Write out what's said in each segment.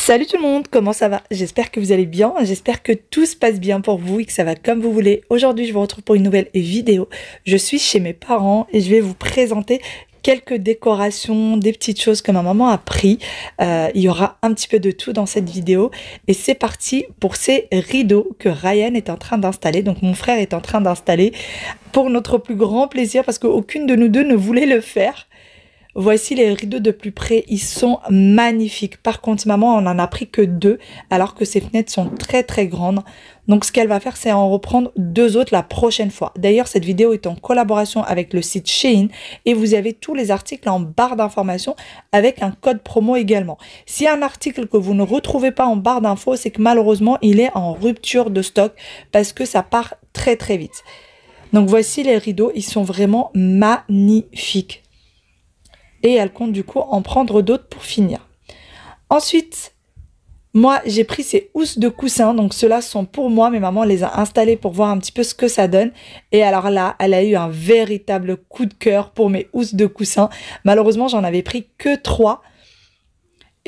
Salut tout le monde, comment ça va? J'espère que vous allez bien, j'espère que tout se passe bien pour vous et que ça va comme vous voulez. Aujourd'hui, je vous retrouve pour une nouvelle vidéo. Je suis chez mes parents et je vais vous présenter quelques décorations, des petites choses que ma maman a pris. Il y aura un petit peu de tout dans cette vidéo. Et c'est parti pour ces rideaux que Ryan est en train d'installer. Donc mon frère est en train d'installer pour notre plus grand plaisir parce qu'aucune de nous deux ne voulait le faire. Voici les rideaux de plus près, ils sont magnifiques. Par contre, maman, on n'en a pris que 2, alors que ces fenêtres sont très très grandes. Donc ce qu'elle va faire, c'est en reprendre 2 autres la prochaine fois. D'ailleurs, cette vidéo est en collaboration avec le site Shein et vous avez tous les articles en barre d'information avec un code promo également. S'il y a un article que vous ne retrouvez pas en barre d'infos, c'est que malheureusement, il est en rupture de stock parce que ça part très très vite. Donc voici les rideaux, ils sont vraiment magnifiques. Et elle compte du coup en prendre d'autres pour finir. Ensuite, moi j'ai pris ces housses de coussin, donc ceux-là sont pour moi, mais maman les a installés pour voir un petit peu ce que ça donne. Et alors là, elle a eu un véritable coup de cœur pour mes housses de coussin. Malheureusement, j'en avais pris que 3.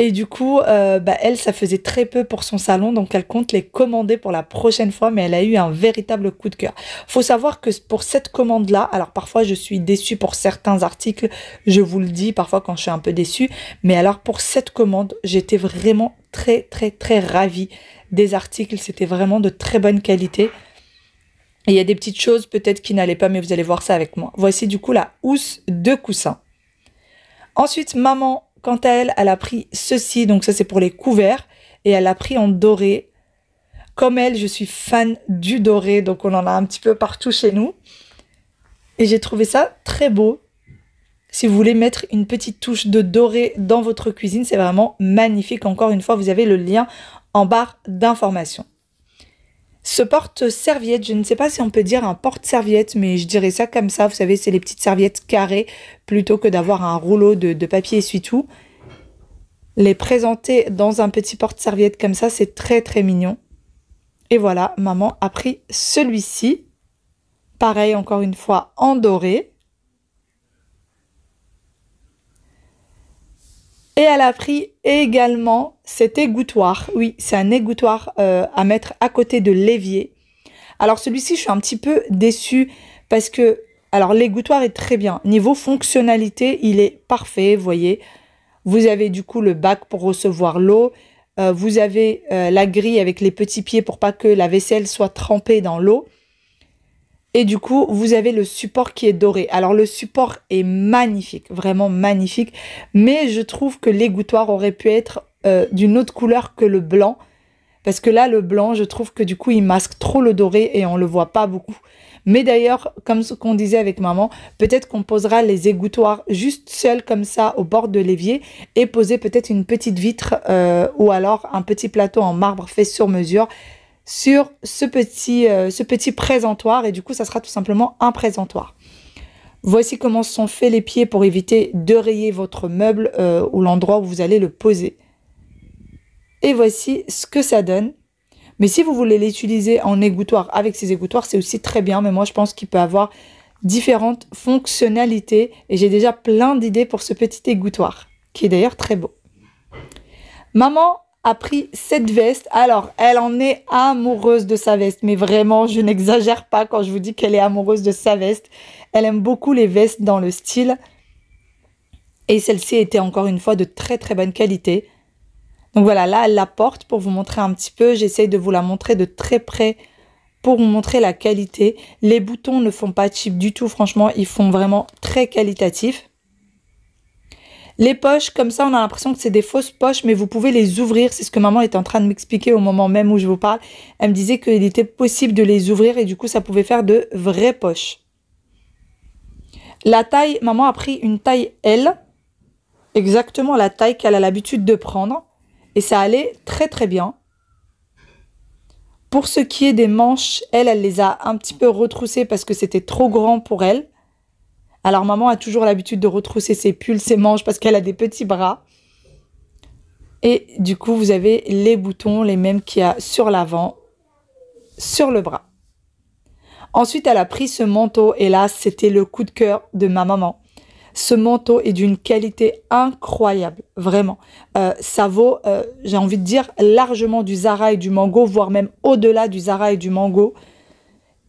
Et du coup, elle, ça faisait très peu pour son salon, donc elle compte les commander pour la prochaine fois, mais elle a eu un véritable coup de cœur. Faut savoir que pour cette commande-là, alors parfois je suis déçue pour certains articles, je vous le dis, parfois quand je suis un peu déçue, mais alors pour cette commande, j'étais vraiment très très très ravie des articles, c'était vraiment de très bonne qualité. Et il y a des petites choses peut-être qui n'allaient pas, mais vous allez voir ça avec moi. Voici du coup la housse de coussin. Ensuite, maman, quant à elle, elle a pris ceci, donc ça c'est pour les couverts, et elle l'a pris en doré. Comme elle, je suis fan du doré, donc on en a un petit peu partout chez nous. Et j'ai trouvé ça très beau. Si vous voulez mettre une petite touche de doré dans votre cuisine, c'est vraiment magnifique. Encore une fois, vous avez le lien en barre d'information. Ce porte-serviette, je ne sais pas si on peut dire un porte-serviette, mais je dirais ça comme ça. Vous savez, c'est les petites serviettes carrées plutôt que d'avoir un rouleau de papier essuie-tout. Les présenter dans un petit porte-serviette comme ça, c'est très très mignon. Et voilà, maman a pris celui-ci. Pareil, encore une fois, en doré. Et elle a pris également cet égouttoir. Oui, c'est un égouttoir à mettre à côté de l'évier. Alors celui-ci, je suis un petit peu déçue parce que, alors l'égouttoir est très bien. Niveau fonctionnalité, il est parfait, vous voyez. Vous avez du coup le bac pour recevoir l'eau. Vous avez la grille avec les petits pieds pour pas que la vaisselle soit trempée dans l'eau. Et du coup, vous avez le support qui est doré. Alors, le support est magnifique, vraiment magnifique. Mais je trouve que l'égouttoir aurait pu être d'une autre couleur que le blanc. Parce que là, le blanc, je trouve que du coup, il masque trop le doré et on le voit pas beaucoup. Mais d'ailleurs, comme ce qu'on disait avec maman, peut-être qu'on posera les égouttoirs juste seuls comme ça au bord de l'évier et poser peut-être une petite vitre ou alors un petit plateau en marbre fait sur mesure sur ce petit présentoir et du coup ça sera tout simplement un présentoir. Voici comment sont faits les pieds pour éviter de rayer votre meuble ou l'endroit où vous allez le poser. Et voici ce que ça donne. Mais si vous voulez l'utiliser en égouttoir avec ces égouttoirs, c'est aussi très bien, mais moi je pense qu'il peut avoir différentes fonctionnalités et j'ai déjà plein d'idées pour ce petit égouttoir qui est d'ailleurs très beau. Maman a pris cette veste. Alors, elle en est amoureuse de sa veste. Mais vraiment, je n'exagère pas quand je vous dis qu'elle est amoureuse de sa veste. Elle aime beaucoup les vestes dans le style. Et celle-ci était encore une fois de très très bonne qualité. Donc voilà, là, elle la porte pour vous montrer un petit peu. J'essaye de vous la montrer de très près pour vous montrer la qualité. Les boutons ne font pas cheap du tout. Franchement, ils font vraiment très qualitatif. Les poches, comme ça, on a l'impression que c'est des fausses poches, mais vous pouvez les ouvrir. C'est ce que maman est en train de m'expliquer au moment même où je vous parle. Elle me disait qu'il était possible de les ouvrir et du coup, ça pouvait faire de vraies poches. La taille, maman a pris une taille L, exactement la taille qu'elle a l'habitude de prendre. Et ça allait très très bien. Pour ce qui est des manches, elle les a un petit peu retroussées parce que c'était trop grand pour elle. Alors, maman a toujours l'habitude de retrousser ses pulls, ses manches, parce qu'elle a des petits bras. Et du coup, vous avez les boutons, les mêmes qu'il y a sur l'avant, sur le bras. Ensuite, elle a pris ce manteau, et là, c'était le coup de cœur de ma maman. Ce manteau est d'une qualité incroyable, vraiment. Ça vaut, j'ai envie de dire, largement du Zara et du Mango, voire même au-delà du Zara et du Mango.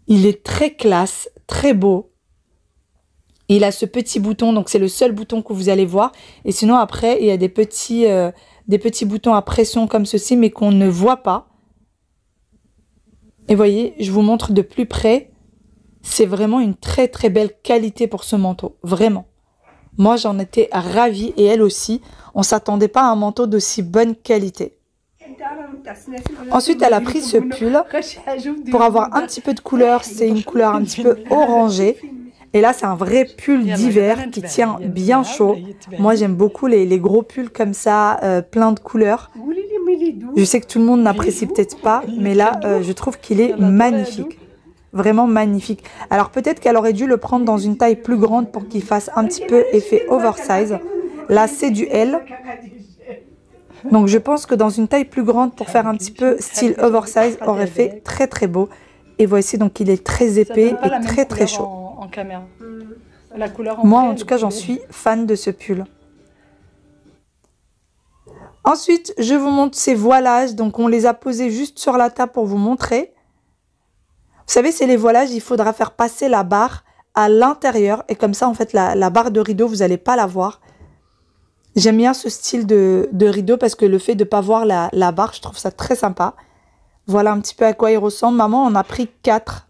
Il est très classe, très beau. Il a ce petit bouton, donc c'est le seul bouton que vous allez voir. Et sinon, après, il y a des petits boutons à pression comme ceci, mais qu'on ne voit pas. Et voyez, je vous montre de plus près. C'est vraiment une très très belle qualité pour ce manteau, vraiment. Moi, j'en étais ravie et elle aussi. On ne s'attendait pas à un manteau d'aussi bonne qualité. Ensuite, elle a pris ce pull pour avoir un petit peu de couleur. C'est une couleur un petit peu orangée. Et là, c'est un vrai pull d'hiver qui tient bien chaud. Moi, j'aime beaucoup les gros pulls comme ça, plein de couleurs. Je sais que tout le monde n'apprécie peut-être pas, mais là, je trouve qu'il est magnifique. Vraiment magnifique. Alors, peut-être qu'elle aurait dû le prendre dans une taille plus grande pour qu'il fasse un petit peu effet oversize. Là, c'est du L. Donc, je pense que dans une taille plus grande, pour faire un petit peu style oversize, aurait fait très très beau. Et voici, donc, il est très épais et très très chaud. En caméra. La couleur moi, en tout cas, j'en suis fan de ce pull. Ensuite, je vous montre ces voilages. Donc, on les a posés juste sur la table pour vous montrer. Vous savez, c'est les voilages, il faudra faire passer la barre à l'intérieur. Et comme ça, en fait, la barre de rideau, vous n'allez pas la voir. J'aime bien ce style de rideau parce que le fait de ne pas voir la barre, je trouve ça très sympa. Voilà un petit peu à quoi il ressemble. Maman en a pris 4.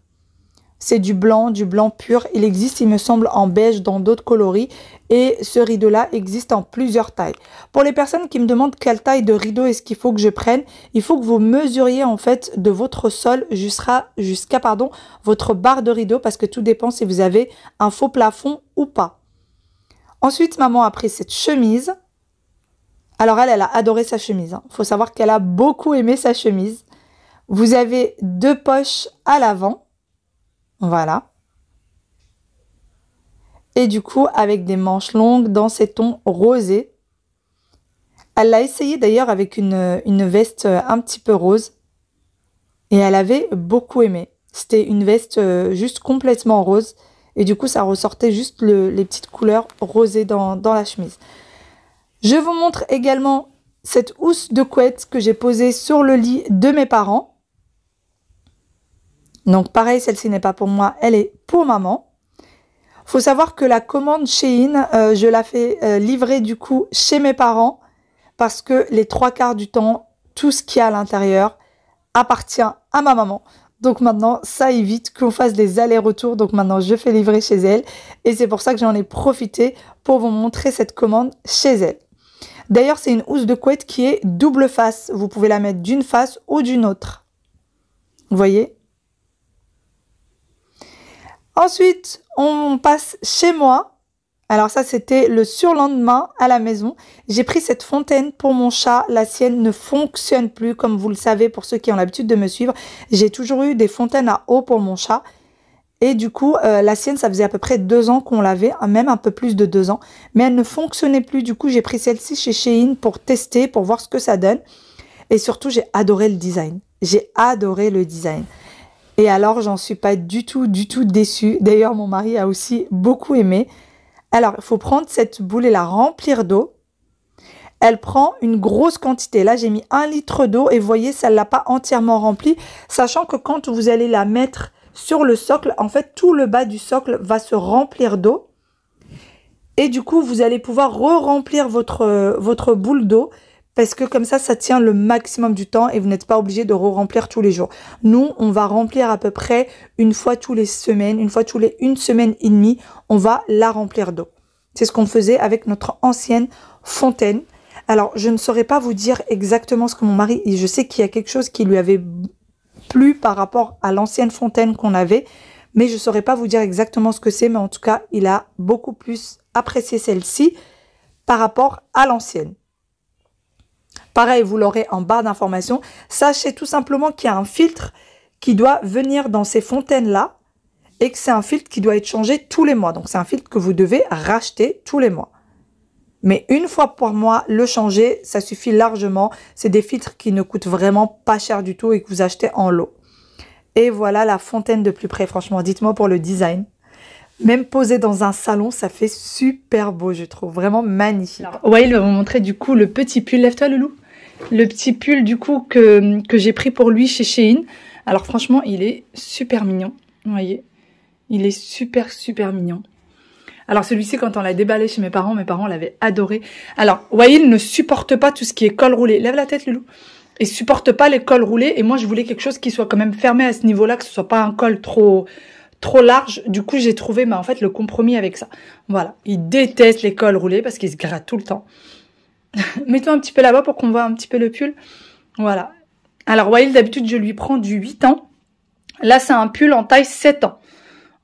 C'est du blanc pur. Il existe, il me semble, en beige dans d'autres coloris. Et ce rideau-là existe en plusieurs tailles. Pour les personnes qui me demandent quelle taille de rideau est-ce qu'il faut que je prenne, il faut que vous mesuriez en fait de votre sol jusqu'à votre barre de rideau parce que tout dépend si vous avez un faux plafond ou pas. Ensuite, maman a pris cette chemise. Alors elle a adoré sa chemise. Il faut savoir qu'elle a beaucoup aimé sa chemise. Vous avez 2 poches à l'avant. Voilà. Et du coup, avec des manches longues dans ces tons rosés. Elle l'a essayé d'ailleurs avec une veste un petit peu rose. Et elle avait beaucoup aimé. C'était une veste juste complètement rose. Et du coup, ça ressortait juste les petites couleurs rosées dans la chemise. Je vous montre également cette housse de couette que j'ai posée sur le lit de mes parents. Donc pareil, celle-ci n'est pas pour moi, elle est pour maman. Il faut savoir que la commande Shein, je la fais livrer du coup chez mes parents parce que les 3/4 du temps, tout ce qu'il y a à l'intérieur appartient à ma maman. Donc maintenant, ça évite qu'on fasse des allers-retours. Donc maintenant, je fais livrer chez elle. Et c'est pour ça que j'en ai profité pour vous montrer cette commande chez elle. D'ailleurs, c'est une housse de couette qui est double face. Vous pouvez la mettre d'une face ou d'une autre. Vous voyez ? Ensuite, on passe chez moi. Alors ça, c'était le surlendemain à la maison. J'ai pris cette fontaine pour mon chat. La sienne ne fonctionne plus, comme vous le savez, pour ceux qui ont l'habitude de me suivre. J'ai toujours eu des fontaines à eau pour mon chat. Et du coup, la sienne, ça faisait à peu près 2 ans qu'on l'avait, même un peu plus de 2 ans. Mais elle ne fonctionnait plus. Du coup, j'ai pris celle-ci chez Shein pour tester, pour voir ce que ça donne. Et surtout, j'ai adoré le design. J'ai adoré le design. Et alors, j'en suis pas du tout déçue. D'ailleurs, mon mari a aussi beaucoup aimé. Alors, il faut prendre cette boule et la remplir d'eau. Elle prend une grosse quantité. Là, j'ai mis 1 litre d'eau et vous voyez, ça ne l'a pas entièrement remplie. Sachant que quand vous allez la mettre sur le socle, en fait, tout le bas du socle va se remplir d'eau. Et du coup, vous allez pouvoir re-remplir votre boule d'eau. Parce que comme ça tient le maximum du temps et vous n'êtes pas obligé de re-remplir tous les jours. Nous, on va remplir à peu près une fois tous les semaines, une fois tous les 1 semaine et demie, on va la remplir d'eau. C'est ce qu'on faisait avec notre ancienne fontaine. Alors, je ne saurais pas vous dire exactement ce que mon mari, je sais qu'il y a quelque chose qui lui avait plu par rapport à l'ancienne fontaine qu'on avait, mais je ne saurais pas vous dire exactement ce que c'est, mais en tout cas, il a beaucoup plus apprécié celle-ci par rapport à l'ancienne. Pareil, vous l'aurez en barre d'informations. Sachez tout simplement qu'il y a un filtre qui doit venir dans ces fontaines-là et que c'est un filtre qui doit être changé tous les mois. Donc, c'est un filtre que vous devez racheter tous les mois. Mais une fois par mois, le changer, ça suffit largement. C'est des filtres qui ne coûtent vraiment pas cher du tout et que vous achetez en lot. Et voilà la fontaine de plus près. Franchement, dites-moi pour le design. Même posé dans un salon, ça fait super beau, je trouve. Vraiment magnifique. Wael va vous montrer du coup le petit pull. Lève-toi, Loulou. Le petit pull du coup que j'ai pris pour lui chez Shein. Alors franchement, il est super mignon. Vous voyez, il est super mignon. Alors celui-ci, quand on l'a déballé chez mes parents l'avaient adoré. Alors, Wael ne supporte pas tout ce qui est col roulé. Lève la tête, Loulou. Il supporte pas les cols roulés. Et moi, je voulais quelque chose qui soit quand même fermé à ce niveau-là, que ce soit pas un col trop large. Du coup, j'ai trouvé en fait le compromis avec ça. Voilà. Il déteste les cols roulés parce qu'il se gratte tout le temps. Mets-toi un petit peu là-bas pour qu'on voit un petit peu le pull. Voilà. Alors, Wael, d'habitude, je lui prends du 8 ans. Là, c'est un pull en taille 7 ans.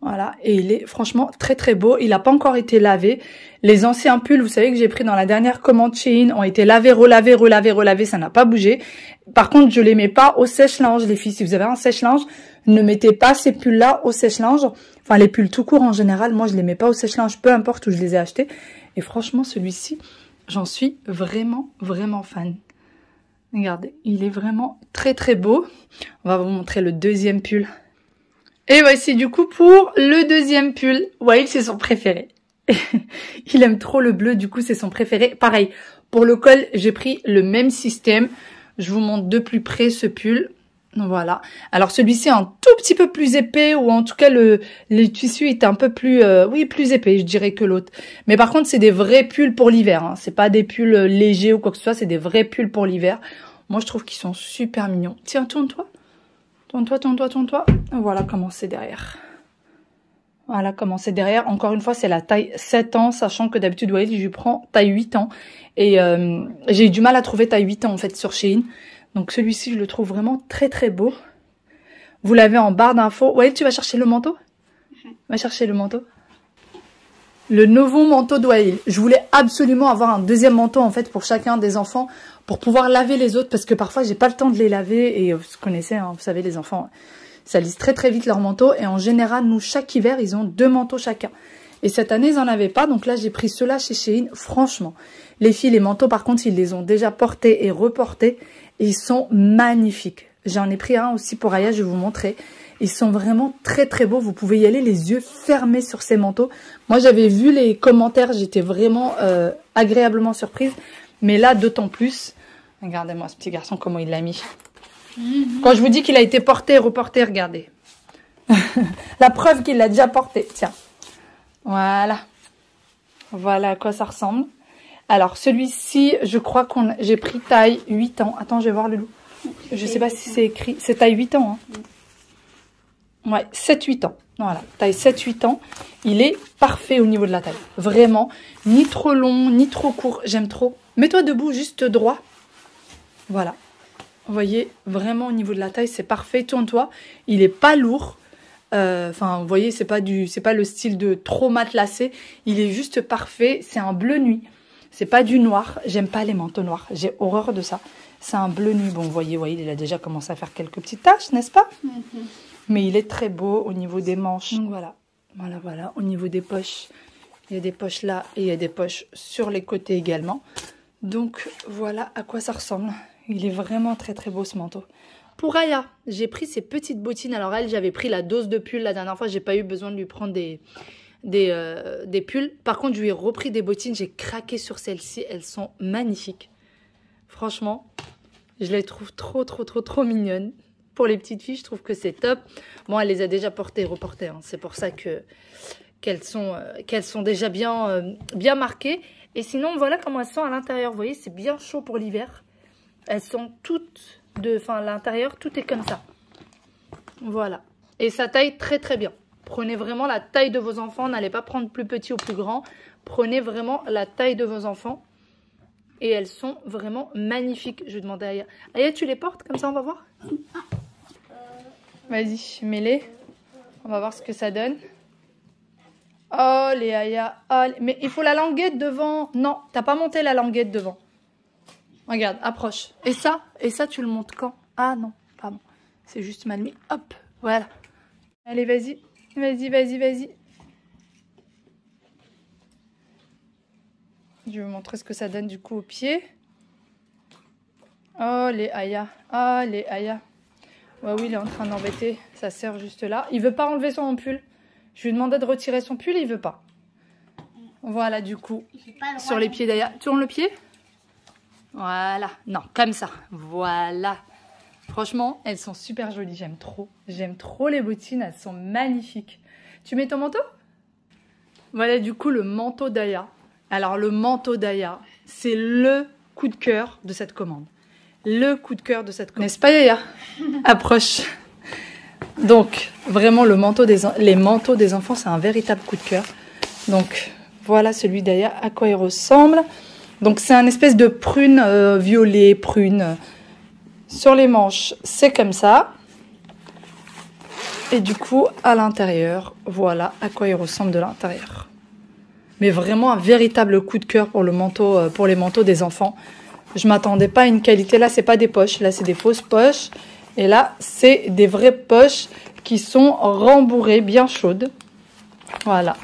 Voilà. Et il est franchement très beau. Il n'a pas encore été lavé. Les anciens pulls, vous savez, que j'ai pris dans la dernière commande Shein, ont été lavés, relavés. Ça n'a pas bougé. Par contre, je les mets pas au sèche-linge, les filles. Si vous avez un sèche-linge, ne mettez pas ces pulls-là au sèche-linge. Enfin, les pulls tout court en général, moi, je les mets pas au sèche-linge, peu importe où je les ai achetés. Et franchement, celui-ci, j'en suis vraiment fan. Regardez, il est vraiment très beau. On va vous montrer le deuxième pull. Et voici du coup pour le deuxième pull. Wael, c'est son préféré. Il aime trop le bleu, du coup c'est son préféré. Pareil, pour le col, j'ai pris le même système. Je vous montre de plus près ce pull. Voilà. Alors celui-ci est un tout petit peu plus épais, ou en tout cas le tissu est un peu plus, plus épais, je dirais, que l'autre. Mais par contre, c'est des vrais pulls pour l'hiver. Hein. C'est pas des pulls légers ou quoi que ce soit, c'est des vrais pulls pour l'hiver. Moi, je trouve qu'ils sont super mignons. Tiens, tourne-toi. Tourne-toi. Voilà comment c'est derrière. Voilà comment c'est derrière. Encore une fois, c'est la taille 7 ans, sachant que d'habitude, Wael, je lui prends taille 8 ans. Et j'ai eu du mal à trouver taille 8 ans, en fait, sur Shein. Donc celui-ci, je le trouve vraiment très beau. Vous l'avez en barre d'infos. Wael, tu vas chercher le manteau? Va chercher le manteau. Le nouveau manteau de Wael. Je voulais absolument avoir un deuxième manteau, en fait, pour chacun des enfants, pour pouvoir laver les autres, parce que parfois, j'ai pas le temps de les laver. Et vous connaissez, hein, vous savez, les enfants, ça lisse très vite leur manteau. Et en général, nous, chaque hiver, ils ont 2 manteaux chacun. Et cette année, ils n'en avaient pas. Donc là, j'ai pris ceux-là chez Shein. Franchement, les filles, les manteaux, par contre, ils les ont déjà portés et reportés. Et ils sont magnifiques. J'en ai pris un aussi pour Aya, je vais vous montrer. Ils sont vraiment très beaux. Vous pouvez y aller les yeux fermés sur ces manteaux. Moi, j'avais vu les commentaires. J'étais vraiment agréablement surprise. Mais là, d'autant plus. Regardez-moi ce petit garçon, comment il l'a mis. Quand je vous dis qu'il a été porté et reporté, regardez. La preuve qu'il l'a déjà porté. Tiens. Voilà. Voilà à quoi ça ressemble. Alors, celui-ci, je crois j'ai pris taille 8 ans. Attends, je vais voir le loup. Je sais pas si c'est écrit. C'est taille 8 ans. Hein. Ouais, 7-8 ans. Voilà, taille 7-8 ans. Il est parfait au niveau de la taille. Vraiment. Ni trop long, ni trop court. J'aime trop. Mets-toi debout, juste droit. Voilà. Vous voyez, vraiment au niveau de la taille, c'est parfait. Tourne-toi. Il est pas lourd. Enfin, vous voyez, c'est pas le style de trop matelassé. Il est juste parfait. C'est un bleu nuit. C'est pas du noir. J'aime pas les manteaux noirs. J'ai horreur de ça. C'est un bleu nuit. Bon, vous voyez, il a déjà commencé à faire quelques petites taches, n'est-ce pas? Mais il est très beau au niveau des manches. Donc voilà. Voilà. Au niveau des poches, il y a des poches là et il y a des poches sur les côtés également. Donc voilà à quoi ça ressemble. Il est vraiment très beau ce manteau. Pour Aya, j'ai pris ces petites bottines. Alors elle, j'avais pris la dose de pull la dernière fois. J'ai pas eu besoin de lui prendre des pulls. Par contre, je lui ai repris des bottines. J'ai craqué sur celles-ci. Elles sont magnifiques. Franchement, je les trouve trop mignonnes. Pour les petites filles, je trouve que c'est top. Bon, elle les a déjà portées et reportées. Hein. C'est pour ça qu'elles sont déjà bien marquées. Et sinon, voilà comment elles sont à l'intérieur. Vous voyez, c'est bien chaud pour l'hiver. Elles sont toutes à l'intérieur, tout est comme ça. Voilà. Et ça taille très bien. Prenez vraiment la taille de vos enfants. N'allez pas prendre plus petit ou plus grand. Prenez vraiment la taille de vos enfants. Et elles sont vraiment magnifiques. Je vais demander à Aya. Aya, tu les portes? Comme ça, on va voir. Vas-y, mets-les. On va voir ce que ça donne. Oh, les Aya. Oh, mais il faut la languette devant. Non, t'as pas monté la languette devant. Regarde, approche. Et ça, tu le montes quand? Ah non, pardon. C'est juste mal mis. Hop, voilà. Allez, vas-y. Vas-y. Je vais vous montrer ce que ça donne du coup au pied. Oh, les Aya. Ouais, oui, il est en train d'embêter sa sœur juste là. Il veut pas enlever son pull. Je lui ai demandé de retirer son pull, il veut pas. Voilà, du coup, sur les pieds d'ailleurs. Tourne le pied. Voilà. Non, comme ça. Voilà. Franchement, elles sont super jolies. J'aime trop. J'aime trop les bottines. Elles sont magnifiques. Tu mets ton manteau? Voilà, du coup, le manteau d'Aya. Alors, le manteau d'Aya, c'est le coup de cœur de cette commande. Le coup de cœur de cette commande. N'est-ce pas, Yaya? Approche. Donc, vraiment, les manteaux des enfants, c'est un véritable coup de cœur. Donc, voilà celui d'Aya, à quoi il ressemble. Donc, c'est un espèce de prune violet, prune. Sur les manches, c'est comme ça. Et du coup, à l'intérieur, voilà à quoi il ressemble de l'intérieur. Mais vraiment un véritable coup de cœur pour le manteau, pour les manteaux des enfants. Je m'attendais pas à une qualité. Là, c'est pas des poches. Là, c'est des fausses poches. Et là, c'est des vraies poches qui sont rembourrées, bien chaudes. Voilà.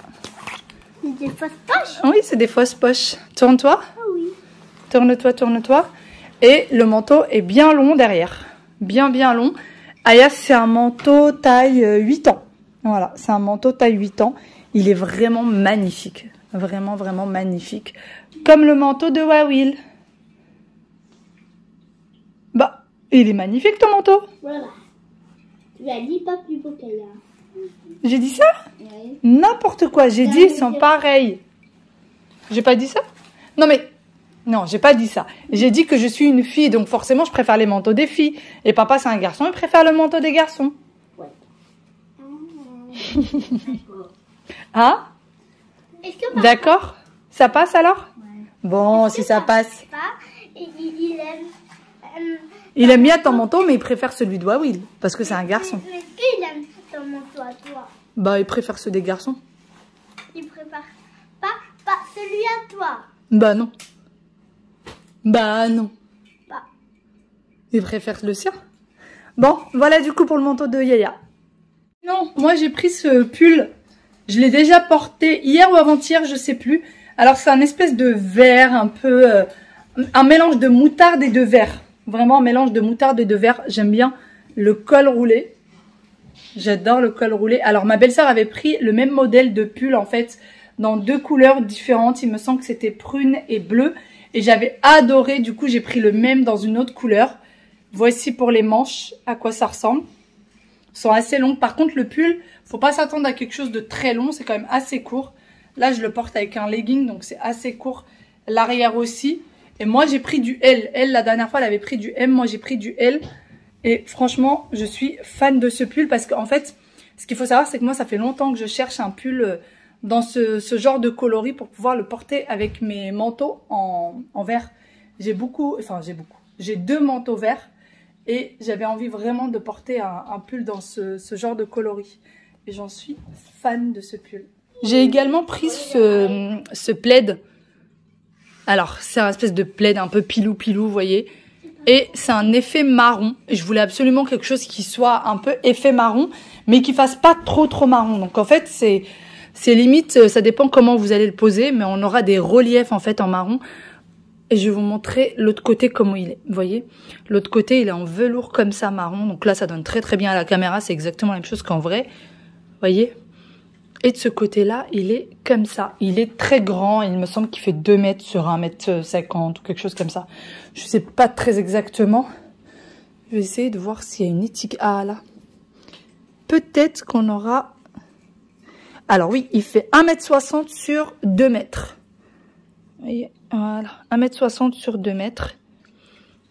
C'est des fausses poches? Oui, c'est des fausses poches. Tourne-toi. Ah oui. Tourne-toi, tourne-toi. Et le manteau est bien long derrière. Bien, bien long. Aya, c'est un manteau taille 8 ans. Voilà, c'est un manteau taille 8 ans. Il est vraiment magnifique. Vraiment, vraiment magnifique. Comme le manteau de Wawil. Bah, il est magnifique ton manteau. Voilà. Tu as dit pas plus beau qu'elle a. J'ai dit ça? Oui. N'importe quoi. J'ai dit ils sont pareils. J'ai pas dit ça? Non mais... Non, j'ai pas dit ça. J'ai dit que je suis une fille, donc forcément, je préfère les manteaux des filles. Et papa, c'est un garçon, il préfère le manteau des garçons. Ouais. Hein? D'accord? Ça passe alors? Ouais. Bon, si ça passe. Il aime... Il aime bien ton manteau, mais il préfère celui de Wawil, parce que c'est un garçon. Mais est-ce qu'il aime ton manteau à toi? Bah, il préfère ceux des garçons. Il prépare pas celui à toi. Bah non. Bah non. Bah. Il préfère le sien. Bon, voilà du coup pour le manteau de Yaya. Non, moi j'ai pris ce pull. Je l'ai déjà porté hier ou avant-hier, je sais plus. Alors c'est un espèce de vert un peu... un mélange de moutarde et de vert. Vraiment un mélange de moutarde et de vert. J'aime bien le col roulé. J'adore le col roulé. Alors ma belle-sœur avait pris le même modèle de pull en fait dans 2 couleurs différentes. Il me semble que c'était prune et bleu. Et j'avais adoré, du coup j'ai pris le même dans une autre couleur. Voici pour les manches, à quoi ça ressemble. Ils sont assez longues. Par contre le pull, faut pas s'attendre à quelque chose de très long, c'est quand même assez court. Là je le porte avec un legging, donc c'est assez court. L'arrière aussi. Et moi j'ai pris du L. Elle la dernière fois elle avait pris du M, moi j'ai pris du L. Et franchement je suis fan de ce pull parce qu'en fait, ce qu'il faut savoir c'est que moi ça fait longtemps que je cherche un pull... dans ce genre de coloris pour pouvoir le porter avec mes manteaux en vert. J'ai 2 manteaux verts et j'avais envie vraiment de porter un pull dans ce genre de coloris. Et j'en suis fan de ce pull. J'ai également pris ce plaid. Alors, c'est un espèce de plaid un peu pilou-pilou, vous voyez. Et c'est un effet marron. Je voulais absolument quelque chose qui soit un peu effet marron, mais qui fasse pas trop marron. Donc en fait, c'est limite, ça dépend comment vous allez le poser, mais on aura des reliefs en fait en marron. Et je vais vous montrer l'autre côté comment il est. Vous voyez, l'autre côté il est en velours comme ça marron. Donc là ça donne très bien à la caméra, c'est exactement la même chose qu'en vrai. Vous voyez. Et de ce côté-là, il est comme ça. Il est très grand, il me semble qu'il fait 2 mètres sur 1,50 m ou quelque chose comme ça. Je sais pas très exactement. Je vais essayer de voir s'il y a une étiquette. Ah là. Peut-être qu'on aura... Alors oui, il fait 1,60 m sur 2 mètres. Vous voyez, voilà, 1,60 m sur 2 mètres.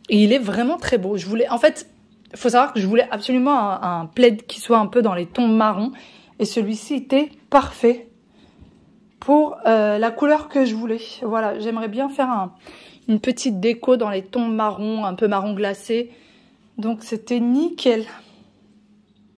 Et il est vraiment très beau. En fait, il faut savoir que je voulais absolument un plaid qui soit un peu dans les tons marrons. Et celui-ci était parfait pour la couleur que je voulais. Voilà, j'aimerais bien faire une petite déco dans les tons marrons, un peu marron glacé. Donc c'était nickel.